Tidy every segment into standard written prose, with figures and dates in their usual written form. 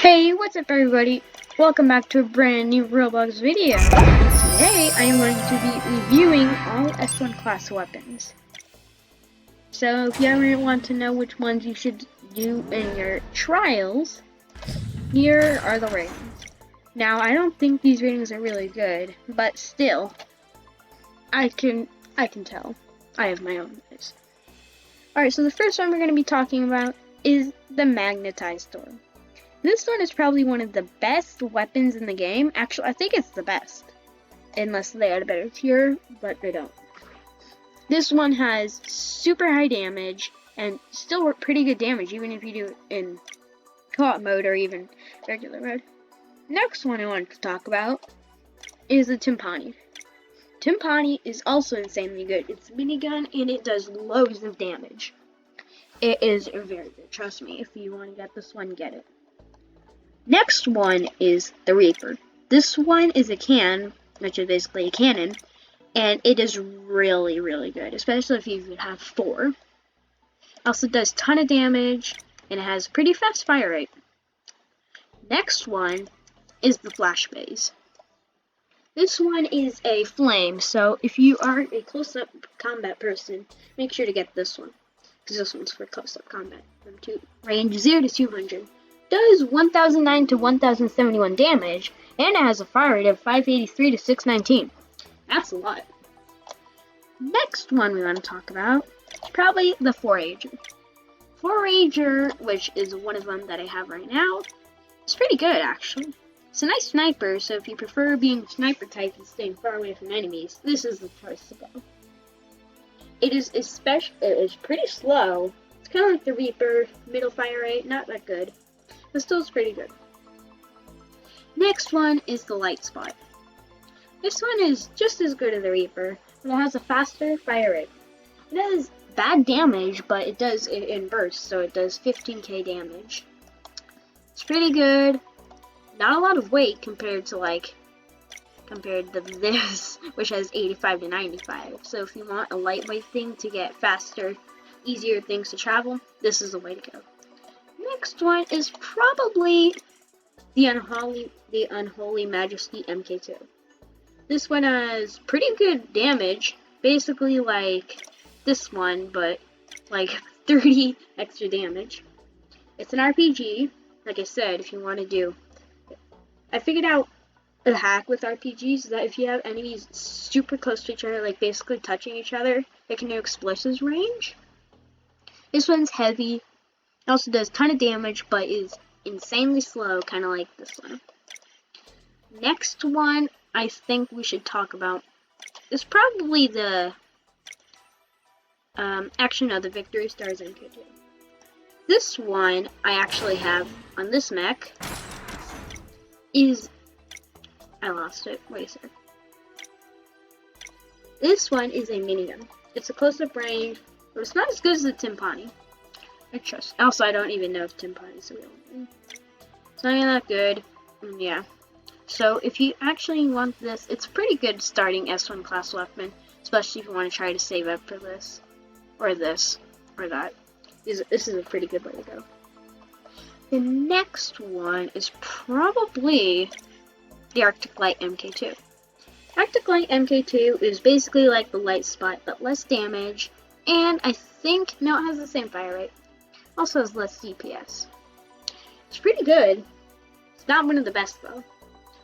Hey, what's up everybody? Welcome back to a brand new Roblox video. Today I am going to be reviewing all S1 class weapons. So if you ever want to know which ones you should do in your trials, here are the ratings. Now I don't think these ratings are really good, but still, I can tell. I have my own ways. Alright, so the first one we're going to be talking about is the Magnetized Storm. This one is probably one of the best weapons in the game. Actually, I think it's the best. Unless they add a better tier, but they don't. This one has super high damage and still pretty good damage, even if you do it in co-op mode or even regular mode. Next one I wanted to talk about is the Timpani. Timpani is also insanely good. It's a minigun and it does loads of damage. It is very good. Trust me, if you want to get this one, get it. Next one is the Reaper. This one is a can, which is basically a cannon, and it is really, really good, especially if you have 4. Also does a ton of damage, and it has pretty fast fire rate. Next one is the Flash Baze. This one is a flame, so if you are a close-up combat person, make sure to get this one, because this one's for close-up combat, from range 0 to 200. Does 1009 to 1071 damage, and it has a fire rate of 583 to 619. That's a lot. Next one we want to talk about is probably the Forager. Forager, which is one of them that I have right now, is pretty good actually. It's a nice sniper, so if you prefer being sniper type and staying far away from enemies, this is the place to go. It is pretty slow. It's kind of like the Reaper, middle fire rate, not that good. But still, it's pretty good. Next one is the Light Spot. This one is just as good as the Reaper, but it has a faster fire rate. It does bad damage, but it does it in bursts, so it does 15k damage. It's pretty good. Not a lot of weight compared to this, which has 85 to 95. So if you want a lightweight thing to get faster, easier things to travel, this is the way to go. Next one is probably the Unholy Majesty MK2. This one has pretty good damage, basically like this one, but like 30 extra damage. It's an RPG, like I said, if you want to do. I figured out a hack with RPGs that if you have enemies super close to each other, like basically touching each other, it can do explosives range. This one's heavy. It also does a ton of damage, but is insanely slow, kind of like this one. Next one I think we should talk about is probably the the Victory Stars MK2. This one I actually have on this mech I lost it. Wait a sec. This one is a minigun. It's a close-up range, but it's not as good as the Timpani. Also, I don't even know if Timpani is a real one. It's not even that good. Yeah. So, if you actually want this, it's pretty good starting S1 class weapon, especially if you want to try to save up for this, or this, or that. This is a pretty good way to go. The next one is probably the Arctic Light MK2. Arctic Light MK2 is basically like the Light Spot, but less damage, and I think, no, it has the same fire rate. Also has less DPS. It's pretty good. It's not one of the best though.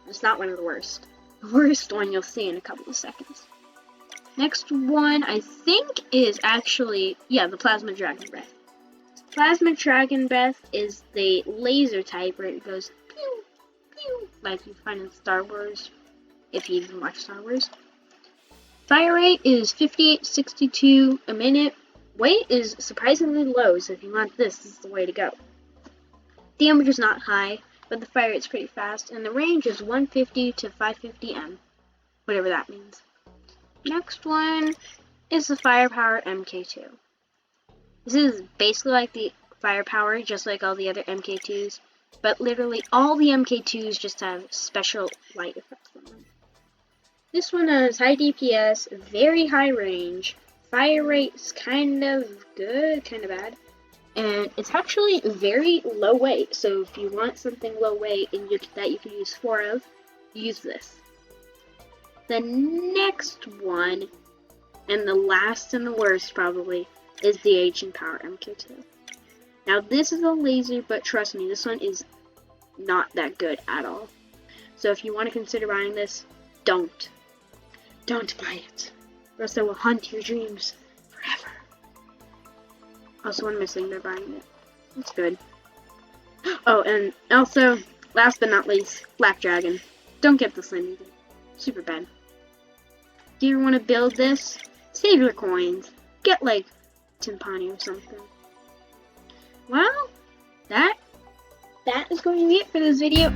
It's not one of the worst. The worst one you'll see in a couple of seconds. Next one I think is actually, the Plasma Dragon Breath. Plasma Dragon Breath is the laser type where it goes pew, pew, like you find in Star Wars, if you even watch Star Wars. Fire rate is 58-62 a minute. Weight is surprisingly low, so if you want this is the way to go. Damage is not high, but the fire rate's pretty fast, and the range is 150 to 550 M, whatever that means. Next one is the Firepower MK2. This is basically like the Firepower, just like all the other MK2s, but literally all the MK2s just have special light effects on them. This one has high DPS, very high range, fire rate's kind of good, kind of bad, and it's actually very low weight. So if you want something low weight and that you can use 4 of, use this. The next one, and the last and the worst probably, is the Aging Power MK2. Now this is a laser, but trust me, this one is not that good at all. So if you want to consider buying this, don't buy it, or else it will haunt your dreams forever. Also, one missing, they're buying it. It's good. Oh, and also, last but not least, Black Dragon. Don't get this one either. Super bad. Do you want to build this? Save your coins. Get like Timpani or something. Well, that is going to be it for this video.